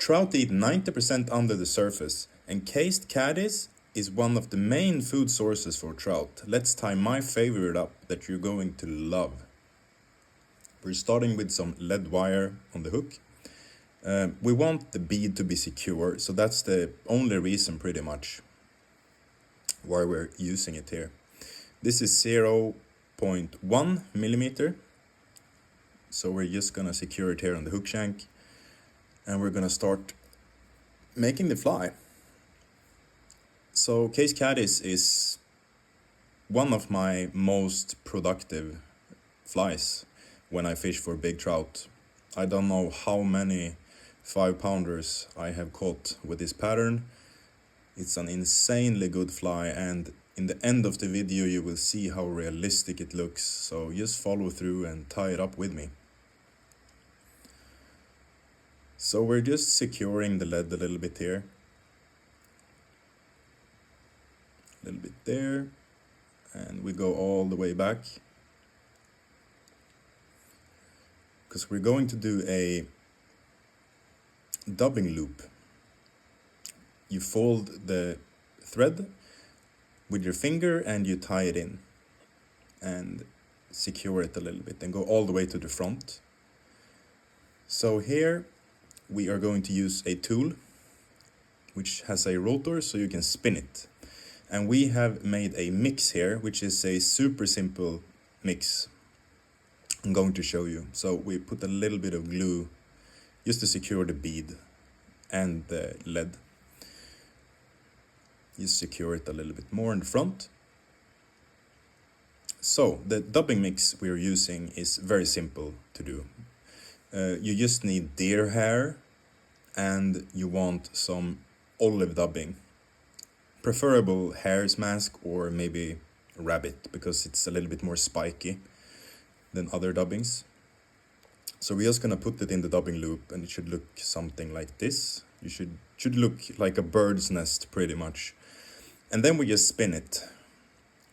Trout eat 90% under the surface, and cased caddis is one of the main food sources for trout. Let's tie my favorite up that you're going to love. We're starting with some lead wire on the hook. We want the bead to be secure, so that's the only reason pretty much why we're using it here. This is 0.1 millimeter, so we're just gonna secure it here on the hook shank, and we're gonna start making the fly. So case caddis is one of my most productive flies when I fish for big trout. I don't know how many 5-pounders I have caught with this pattern. It's an insanely good fly, and in the end of the video you will see how realistic it looks, so just follow through and tie it up with me. So we're just securing the lead a little bit here. A little bit there, and we go all the way back. Because we're going to do a dubbing loop. You fold the thread with your finger and you tie it in and secure it a little bit and go all the way to the front. So here we are going to use a tool which has a rotor so you can spin it. And we have made a mix here, which is a super simple mix. I'm going to show you. So we put a little bit of glue just to secure the bead and the lead. Just secure it a little bit more in the front. So the dubbing mix we're using is very simple to do. You just need deer hair and you want some olive dubbing. Preferable hare's mask or maybe rabbit, because it's a little bit more spiky than other dubbings. So we're just gonna put it in the dubbing loop, and it should look something like this. You should look like a bird's nest pretty much. And then we just spin it.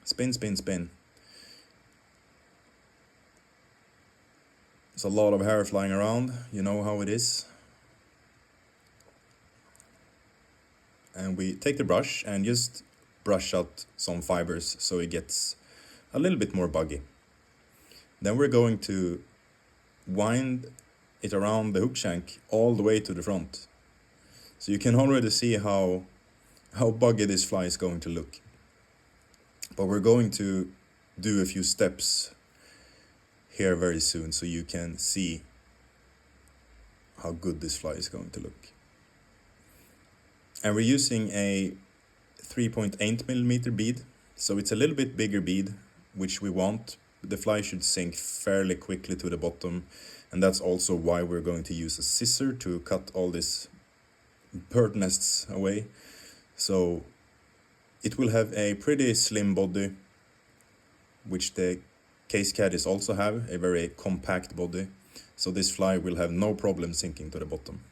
Spin, spin, spin. There's a lot of hair flying around, you know how it is. And we take the brush and just brush out some fibers so it gets a little bit more buggy. Then we're going to wind it around the hook shank all the way to the front. So you can already see how buggy this fly is going to look. But we're going to do a few steps here very soon so you can see how good this fly is going to look. And we're using a 3.8 millimeter bead, so it's a little bit bigger bead, which we want. The fly should sink fairly quickly to the bottom, and that's also why we're going to use a scissor to cut all these bird nests away. So it will have a pretty slim body, which the case caddis also have, a very compact body. So this fly will have no problem sinking to the bottom.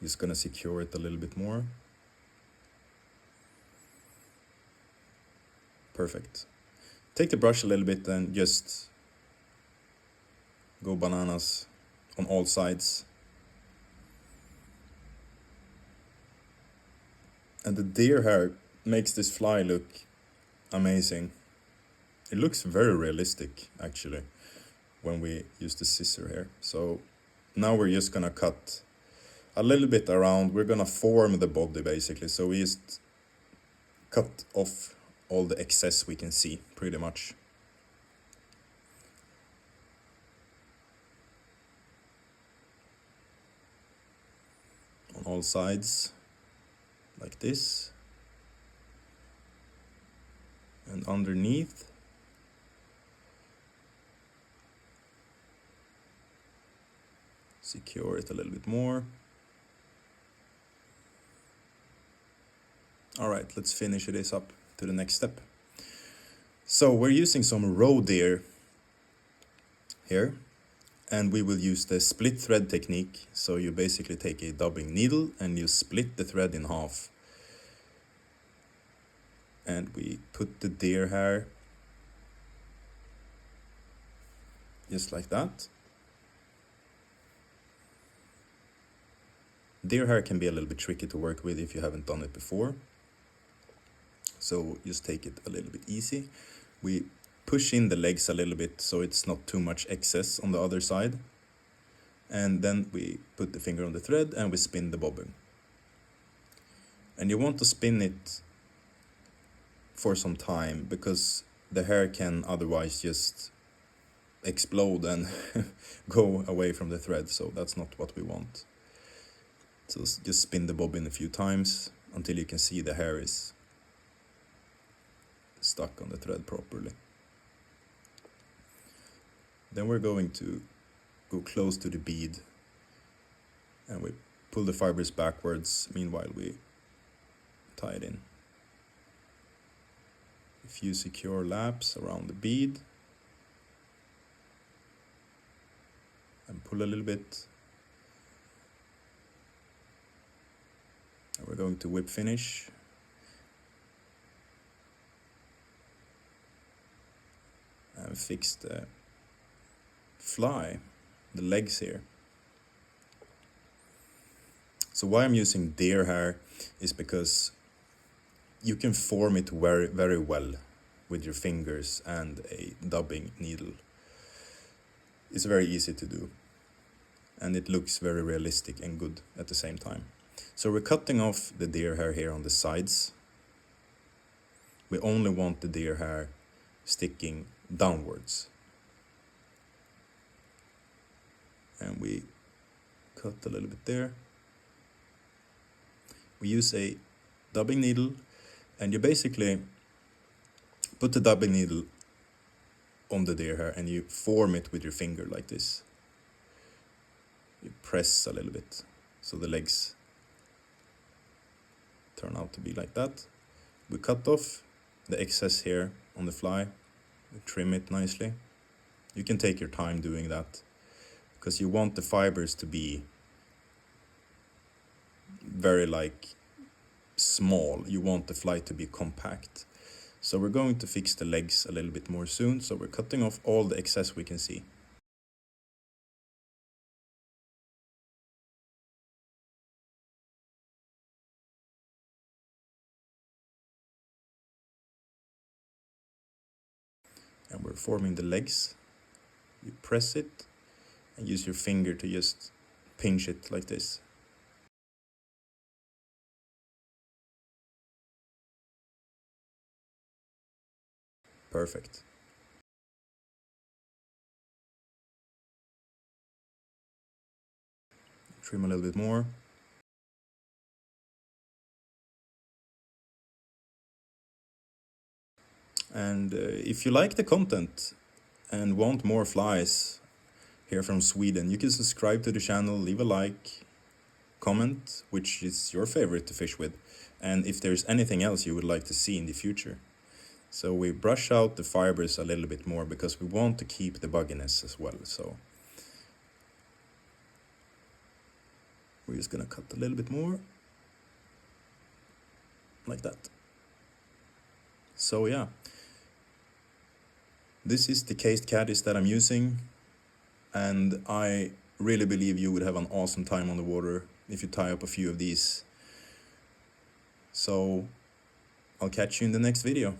Just gonna secure it a little bit more. Perfect. Take the brush a little bit and just go bananas on all sides. And the deer hair makes this fly look amazing. It looks very realistic actually when we use the scissor here. So now we're just gonna cut a little bit around. We're gonna form the body basically, so we just cut off all the excess we can see pretty much. On all sides like this, and underneath secure it a little bit more. All right, let's finish this up to the next step. So we're using some roe deer here, and we will use the split thread technique. So you basically take a dubbing needle and you split the thread in half. And we put the deer hair just like that. Deer hair can be a little bit tricky to work with if you haven't done it before. So just take it a little bit easy. We push in the legs a little bit so it's not too much excess on the other side. And then we put the finger on the thread and we spin the bobbin. And you want to spin it for some time because the hair can otherwise just explode and go away from the thread, so that's not what we want. So just spin the bobbin a few times until you can see the hair is stuck on the thread properly. Then we're going to go close to the bead and we pull the fibers backwards, meanwhile we tie it in. A few secure laps around the bead and pull a little bit. And we're going to whip finish. And fix the fly, the legs here. So why I'm using deer hair is because you can form it very, very well with your fingers and a dubbing needle. It's very easy to do, and it looks very realistic and good at the same time. So we're cutting off the deer hair here on the sides. We only want the deer hair sticking downwards. And we cut a little bit there. We use a dubbing needle, and you basically put the dubbing needle on the deer hair and you form it with your finger like this. You press a little bit so the legs turn out to be like that. We cut off the excess here on the fly, we trim it nicely. You can take your time doing that because you want the fibers to be very small. You want the fly to be compact. So we're going to fix the legs a little bit more soon, so we're cutting off all the excess we can see. And we're forming the legs. You press it and use your finger to just pinch it like this. Perfect. Trim a little bit more. And if you like the content and want more flies here from Sweden, you can subscribe to the channel, leave a like, comment which is your favorite to fish with, and if there's anything else you would like to see in the future. So we brush out the fibers a little bit more because we want to keep the bugginess as well. So we're just gonna cut a little bit more, like that. So yeah, this is the cased caddis that I'm using, and I really believe you would have an awesome time on the water if you tie up a few of these. So I'll catch you in the next video.